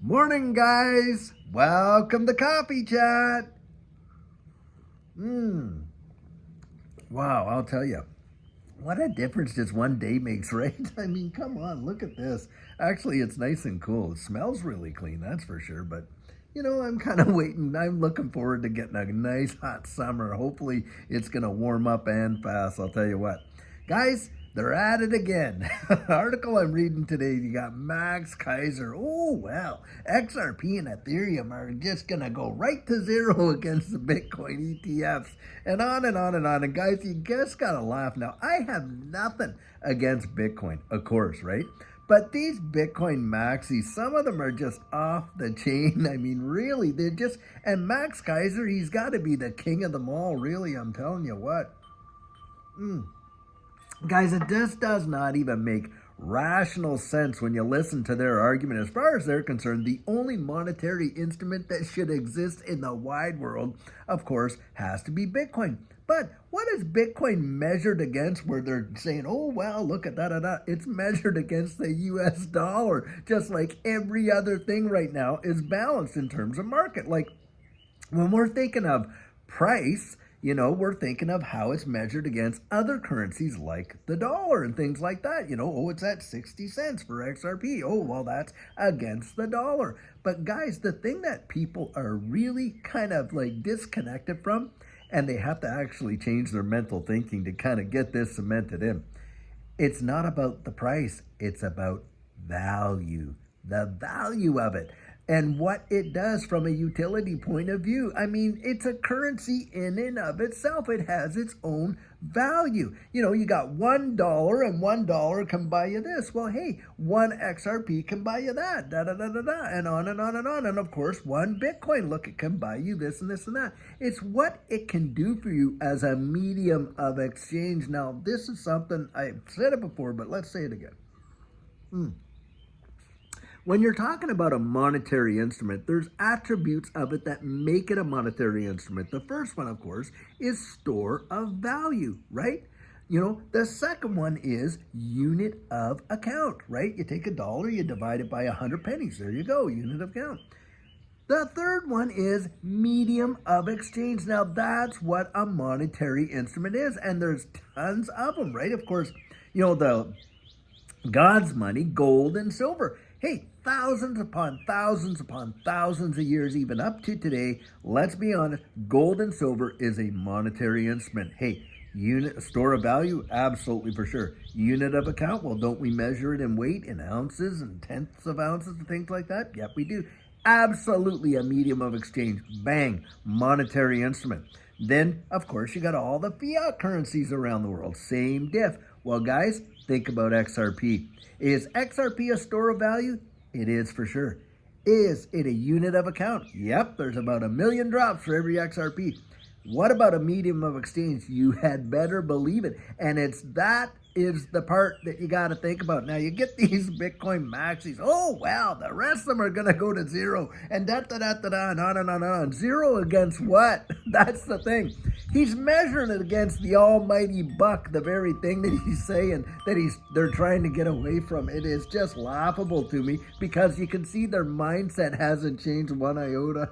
Morning, guys. Welcome to Coffee Chat. Wow, I'll tell you, what a difference just one day makes, right? I mean, come on, look at this. Actually, it's nice and cool. It smells really clean, that's for sure. But, I'm kind of waiting. I'm looking forward to getting a nice hot summer. Hopefully, it's going to warm up and fast. I'll tell you what. Guys, they're at it again. Article I'm reading today, you got Max Kaiser. Oh, well, XRP and Ethereum are just going to go right to zero against the Bitcoin ETFs and on and on and on. And guys, you just got to laugh. Now, I have nothing against Bitcoin, of course, right? But these Bitcoin maxis, some of them are just off the chain. I mean, really, they're just, and Max Kaiser, he's got to be the king of them all, really, I'm telling you what. Guys, it just does not even make rational sense when you listen to their argument. As far as they're concerned, the only monetary instrument that should exist in the wide world, of course, has to be Bitcoin. But what is Bitcoin measured against where they're saying, oh, well, look at that. It's measured against the US dollar, just like every other thing right now is balanced in terms of market. Like when we're thinking of price, we're thinking of how it's measured against other currencies like the dollar and things like that. It's at 60 cents for XRP. Oh, well, that's against the dollar. But guys, the thing that people are really kind of like disconnected from, and they have to actually change their mental thinking to kind of get this cemented in. It's not about the price. It's about value, the value of it, and what it does from a utility point of view. I mean, it's a currency in and of itself. It has its own value. You got $1 and $1 can buy you this. Well, hey, one XRP can buy you that, and on and on and on. And of course, one Bitcoin, look, it can buy you this and this and that. It's what it can do for you as a medium of exchange. Now, this is something, I've said it before, but let's say it again. When you're talking about a monetary instrument, there's attributes of it that make it a monetary instrument. The first one, of course, is store of value, right? The second one is unit of account, right? You take $1, you divide it by 100 pennies. There you go, unit of account. The third one is medium of exchange. Now, that's what a monetary instrument is, and there's tons of them, right? Of course, the God's money, gold and silver. Hey, thousands upon thousands upon thousands of years, even up to today, let's be honest, gold and silver is a monetary instrument. Hey, store of value, absolutely for sure. Unit of account, well, don't we measure it in weight, in ounces and tenths of ounces and things like that? Yep, we do. Absolutely a medium of exchange. Bang, monetary instrument. Then, of course, you got all the fiat currencies around the world. Same diff. Well, guys, think about XRP. Is XRP a store of value? It is for sure. Is it a unit of account? Yep, there's about 1 million drops for every XRP. What about a medium of exchange? You had better believe it. And that is the part that you got to think about. Now, you get these Bitcoin maxis. Oh, well, the rest of them are going to go to zero. And da-da-da-da-da, and on and on and on. Zero against what? That's the thing. He's measuring it against the almighty buck, the very thing that he's saying that they're trying to get away from. It is just laughable to me because you can see their mindset hasn't changed one iota.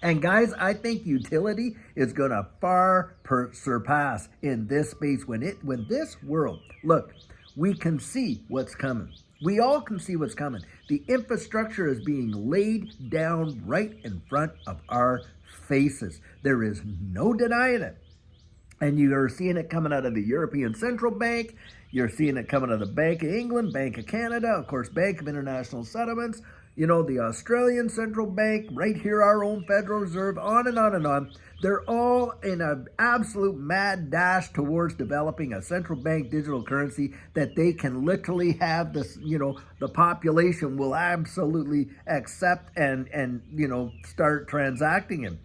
And guys, I think utility is going to far surpass in this space when this world, look, we can see what's coming. We all can see what's coming. The infrastructure is being laid down right in front of our faces. There is no denying it. And you are seeing it coming out of the European Central Bank. You're seeing it coming out of the Bank of England, Bank of Canada, of course, Bank of International Settlements, the Australian Central Bank, right here, our own Federal Reserve, on and on and on. They're all in an absolute mad dash towards developing a central bank digital currency that they can literally have this, the population will absolutely accept and start transacting in.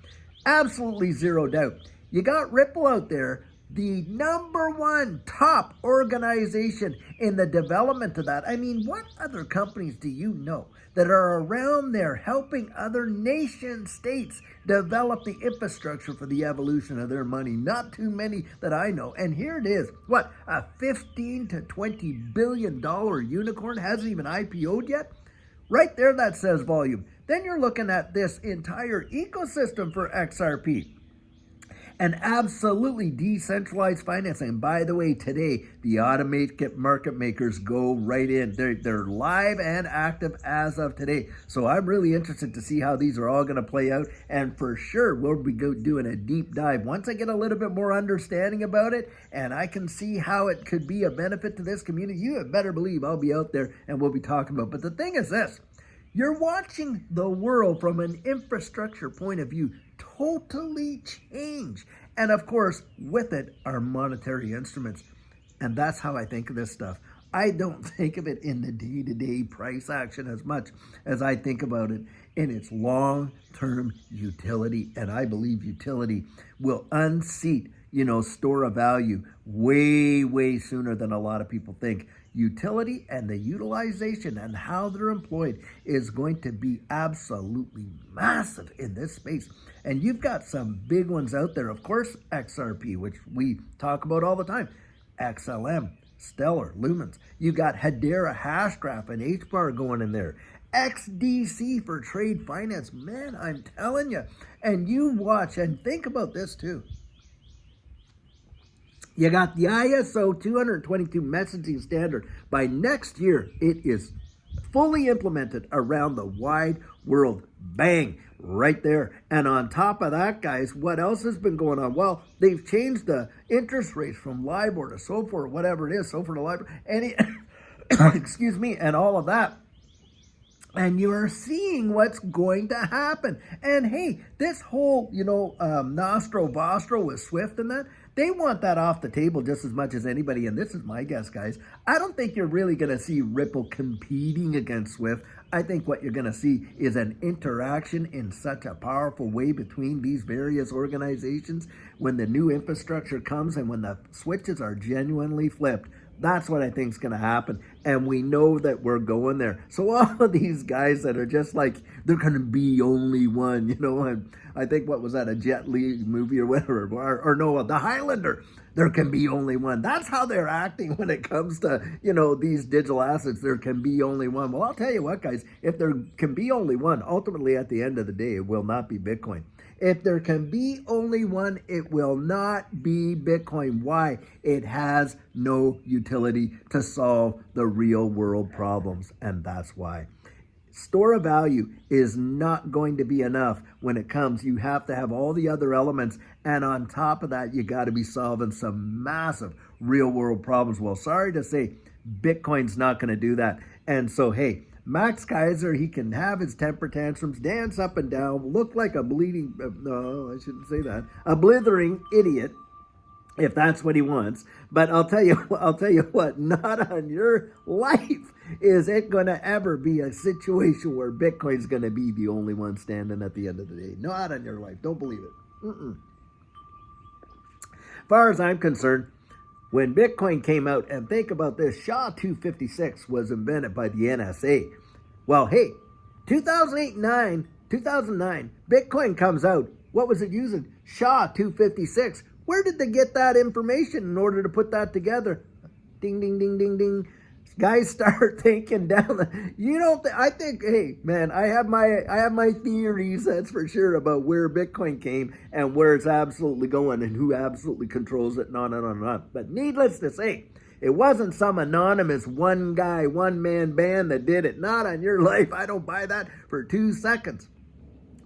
Absolutely zero doubt. You got Ripple out there the number one top organization in the development of that. I mean, what other companies do you know that are around there helping other nation states develop the infrastructure for the evolution of their money? Not too many that I know. And here it is. What, a $15 to $20 billion unicorn hasn't even IPO'd yet? Right there, that says volume. Then you're looking at this entire ecosystem for XRP. And absolutely decentralized financing. And by the way, today, the automated market makers go right in. They're live and active as of today. So I'm really interested to see how these are all going to play out. And for sure, we'll be doing a deep dive. Once I get a little bit more understanding about it, and I can see how it could be a benefit to this community, you had better believe I'll be out there and we'll be talking about it. But the thing is this. You're watching the world from an infrastructure point of view totally change. And of course, with it are monetary instruments. And that's how I think of this stuff. I don't think of it in the day-to-day price action as much as I think about it in its long-term utility. And I believe utility will unseat, store of value way, way sooner than a lot of people think. Utility and the utilization and how they're employed is going to be absolutely massive in this space. And you've got some big ones out there. Of course, XRP, which we talk about all the time. XLM, Stellar, Lumens. You got Hedera, Hashgraph, and HBAR going in there. XDC for trade finance. Man, I'm telling you. And you watch and think about this too. You got the ISO 222 messaging standard. By next year, it is fully implemented around the wide world. Bang, right there. And on top of that, guys, what else has been going on? Well, they've changed the interest rates from LIBOR to SOFR, whatever it is, SOFR to LIBOR, excuse me, and all of that. And you're seeing what's going to happen. And hey, this whole, Nostro Vostro with Swift and that, they want that off the table just as much as anybody. And this is my guess, guys. I don't think you're really going to see Ripple competing against Swift. I think what you're going to see is an interaction in such a powerful way between these various organizations when the new infrastructure comes and when the switches are genuinely flipped. That's what I think is going to happen. And we know that we're going there. So all of these guys that are just like, they're going to be only one, I think, what was that, a Jet Li movie or whatever, or no, The Highlander. There can be only one. That's how they're acting when it comes to, these digital assets. There can be only one. Well, I'll tell you what, guys, if there can be only one, ultimately at the end of the day, it will not be Bitcoin. If there can be only one, it will not be Bitcoin. Why? It has no utility to solve the real world problems, and that's why. Store of value is not going to be enough when it comes. You have to have all the other elements, and on top of that, you got to be solving some massive real world problems. Well, sorry to say, Bitcoin's not going to do that. And so, hey, Max Kaiser, he can have his temper tantrums, dance up and down, look like a bleeding, no, I shouldn't say that, a blithering idiot, if that's what he wants. But I'll tell you what, not on your life is it going to ever be a situation where Bitcoin's going to be the only one standing at the end of the day. Not on your life. Don't believe it. As far as I'm concerned, when Bitcoin came out, and think about this, SHA-256 was invented by the NSA. Well, hey, 2009, Bitcoin comes out. What was it using? SHA-256. Where did they get that information in order to put that together? Ding, ding, ding, ding, ding. Guys start thinking down. I think, hey, man, I have my theories, that's for sure, about where Bitcoin came and where it's absolutely going and who absolutely controls it, and on and on and on. But needless to say, it wasn't some anonymous one guy, one man band that did it. Not on your life. I don't buy that for 2 seconds.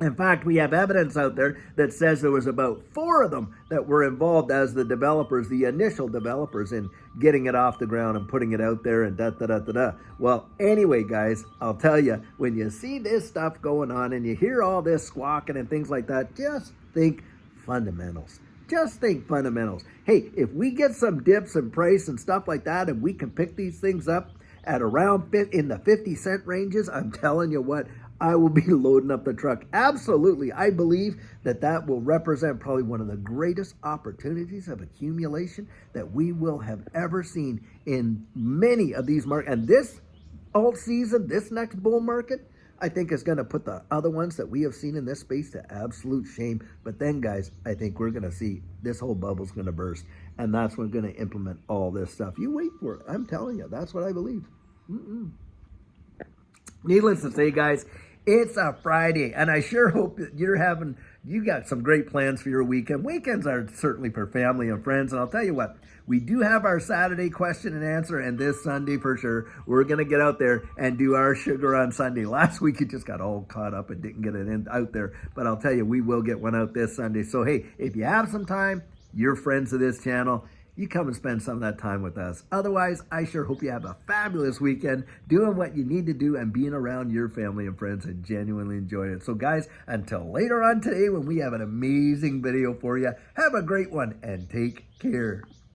In fact, we have evidence out there that says there was about 4 of them that were involved as the developers, the initial developers, in getting it off the ground and putting it out there and da-da-da-da-da. Well, anyway, guys, I'll tell you, when you see this stuff going on and you hear all this squawking and things like that, just think fundamentals. Just think fundamentals. Hey, if we get some dips in price and stuff like that and we can pick these things up at around in the 50 cent ranges, I'm telling you what, I will be loading up the truck. Absolutely. I believe that that will represent probably one of the greatest opportunities of accumulation that we will have ever seen in many of these markets. And this alt season, this next bull market, I think is going to put the other ones that we have seen in this space to absolute shame. But then, guys, I think we're going to see this whole bubble's going to burst. And that's when we're going to implement all this stuff. You wait for it. I'm telling you, that's what I believe. Needless to say, guys, it's a Friday, and I sure hope that you got some great plans for your weekend. Weekends are certainly for family and friends, and I'll tell you what, we do have our Saturday question and answer, and this Sunday for sure, we're going to get out there and do our sugar on Sunday. Last week, it just got all caught up and didn't get it out there, but I'll tell you, we will get one out this Sunday. So, hey, if you have some time, you're friends of this channel, you come and spend some of that time with us. Otherwise, I sure hope you have a fabulous weekend doing what you need to do and being around your family and friends and genuinely enjoying it. So guys, until later on today when we have an amazing video for you, have a great one and take care.